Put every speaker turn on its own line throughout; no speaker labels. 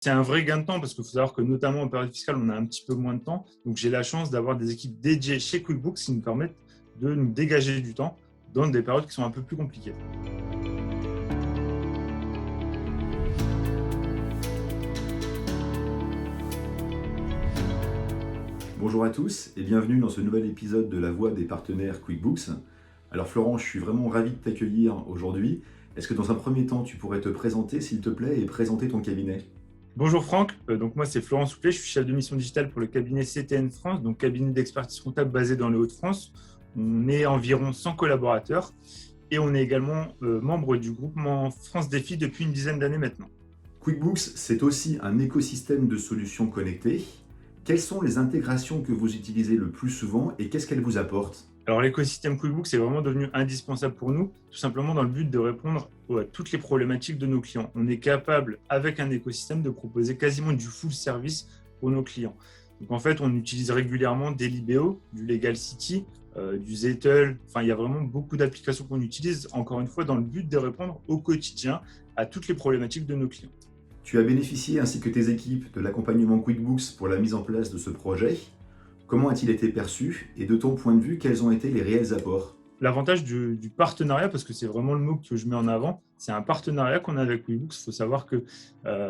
C'est un vrai gain de temps parce qu'il faut savoir que notamment en période fiscale, on a un petit peu moins de temps. Donc j'ai la chance d'avoir des équipes dédiées chez QuickBooks qui nous permettent de nous dégager du temps dans des périodes qui sont un peu plus compliquées.
Bonjour à tous et bienvenue dans ce nouvel épisode de La Voix des partenaires QuickBooks. Alors Florent, je suis vraiment ravi de t'accueillir aujourd'hui. Est-ce que dans un premier temps, tu pourrais te présenter s'il te plaît et présenter ton cabinet ?
Bonjour Franck, donc moi c'est Florent Soufflet, je suis chef de mission digitale pour le cabinet CTN France, donc cabinet d'expertise comptable basé dans les Hauts-de-France. On est environ 100 collaborateurs et on est également membre du groupement France Défi depuis une dizaine d'années maintenant.
QuickBooks, c'est aussi un écosystème de solutions connectées. Quelles sont les intégrations que vous utilisez le plus souvent et qu'est-ce qu'elles vous apportent ?
Alors l'écosystème QuickBooks est vraiment devenu indispensable pour nous, tout simplement dans le but de répondre à toutes les problématiques de nos clients. On est capable, avec un écosystème, de proposer quasiment du full service pour nos clients. Donc en fait, on utilise régulièrement des Libéo, du Legal City, du Zettle. Enfin, il y a vraiment beaucoup d'applications qu'on utilise, encore une fois, dans le but de répondre au quotidien à toutes les problématiques de nos clients.
Tu as bénéficié, ainsi que tes équipes, de l'accompagnement QuickBooks pour la mise en place de ce projet. Comment a-t-il été perçu et de ton point de vue, quels ont été les réels apports ?
L'avantage du partenariat, parce que c'est vraiment le mot que je mets en avant, c'est un partenariat qu'on a avec QuickBooks. Il faut savoir que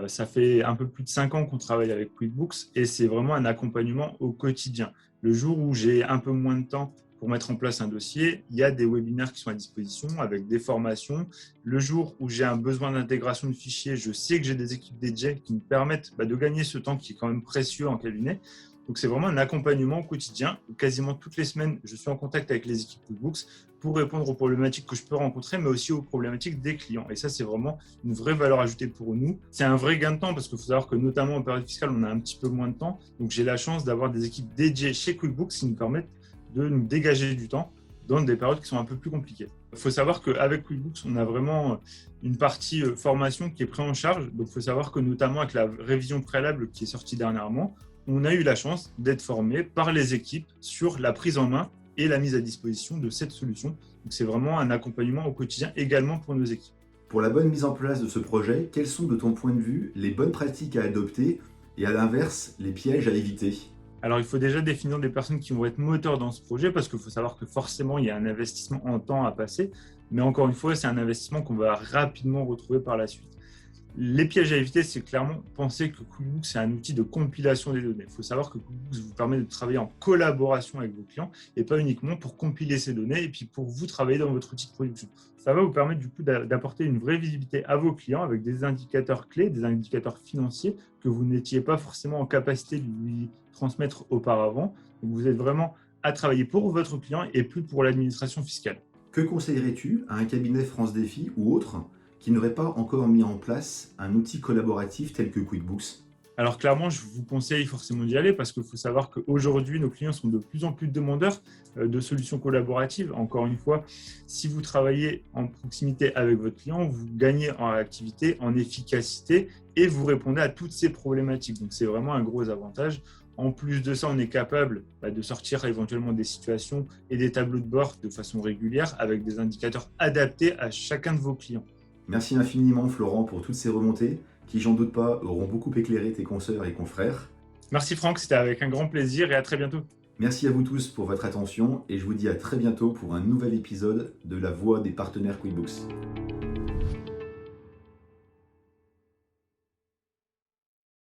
ça fait un peu plus de 5 ans qu'on travaille avec QuickBooks et c'est vraiment un accompagnement au quotidien. Le jour où j'ai un peu moins de temps pour mettre en place un dossier, il y a des webinaires qui sont à disposition avec des formations. Le jour où j'ai un besoin d'intégration de fichiers, je sais que j'ai des équipes dédiées qui me permettent de gagner ce temps qui est quand même précieux en cabinet. Donc, c'est vraiment un accompagnement au quotidien. Quasiment toutes les semaines, je suis en contact avec les équipes QuickBooks pour répondre aux problématiques que je peux rencontrer, mais aussi aux problématiques des clients. Et ça, c'est vraiment une vraie valeur ajoutée pour nous. C'est un vrai gain de temps parce qu'il faut savoir que notamment en période fiscale, on a un petit peu moins de temps. Donc, j'ai la chance d'avoir des équipes dédiées chez QuickBooks qui nous permettent de nous dégager du temps dans des périodes qui sont un peu plus compliquées. Il faut savoir qu'avec QuickBooks, on a vraiment une partie formation qui est prise en charge. Donc, il faut savoir que notamment avec la révision préalable qui est sortie dernièrement, on a eu la chance d'être formé par les équipes sur la prise en main et la mise à disposition de cette solution. Donc, c'est vraiment un accompagnement au quotidien également pour nos équipes.
Pour la bonne mise en place de ce projet, quelles sont de ton point de vue les bonnes pratiques à adopter et à l'inverse, les pièges à éviter ?
Alors, il faut déjà définir des personnes qui vont être moteurs dans ce projet parce qu'il faut savoir que forcément, il y a un investissement en temps à passer. Mais encore une fois, c'est un investissement qu'on va rapidement retrouver par la suite. Les pièges à éviter, c'est clairement penser que QuickBooks c'est un outil de compilation des données. Il faut savoir que QuickBooks vous permet de travailler en collaboration avec vos clients et pas uniquement pour compiler ces données et puis pour vous travailler dans votre outil de production. Ça va vous permettre du coup d'apporter une vraie visibilité à vos clients avec des indicateurs clés, des indicateurs financiers que vous n'étiez pas forcément en capacité de lui transmettre auparavant. Donc vous êtes vraiment à travailler pour votre client et plus pour l'administration fiscale.
Que conseillerais-tu à un cabinet France Défi ou autre qui n'aurait pas encore mis en place un outil collaboratif tel que QuickBooks ?
Alors clairement, je vous conseille forcément d'y aller parce qu'il faut savoir qu'aujourd'hui, nos clients sont de plus en plus demandeurs de solutions collaboratives. Encore une fois, si vous travaillez en proximité avec votre client, vous gagnez en activité, en efficacité et vous répondez à toutes ces problématiques. Donc c'est vraiment un gros avantage. En plus de ça, on est capable de sortir éventuellement des situations et des tableaux de bord de façon régulière avec des indicateurs adaptés à chacun de vos clients.
Merci infiniment Florent pour toutes ces remontées qui, j'en doute pas, auront beaucoup éclairé tes consoeurs et confrères.
Merci Franck, c'était avec un grand plaisir et à très bientôt.
Merci à vous tous pour votre attention et je vous dis à très bientôt pour un nouvel épisode de La Voix des partenaires QuickBooks.